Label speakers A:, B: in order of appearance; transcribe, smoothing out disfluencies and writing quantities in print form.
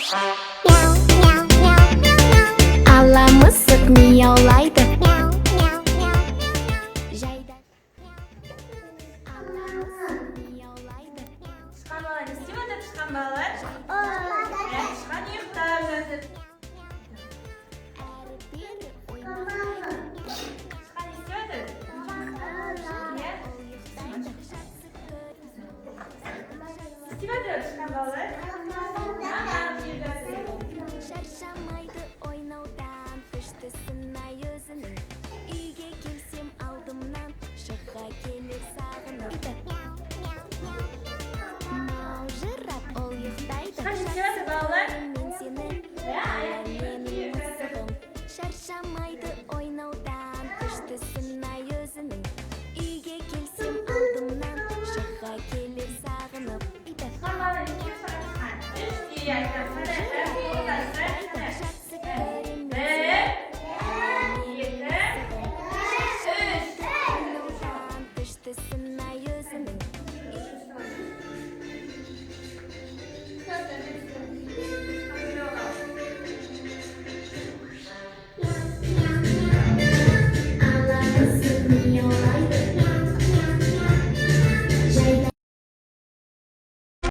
A: Ала мысық мияулайды.
B: Тышқан бала не істеп жатыр, тышқан балалар? Тышқан ұйықтап жатыр. Тышқан не істеп жатыр? Не істеп жатыр тышқан балалар?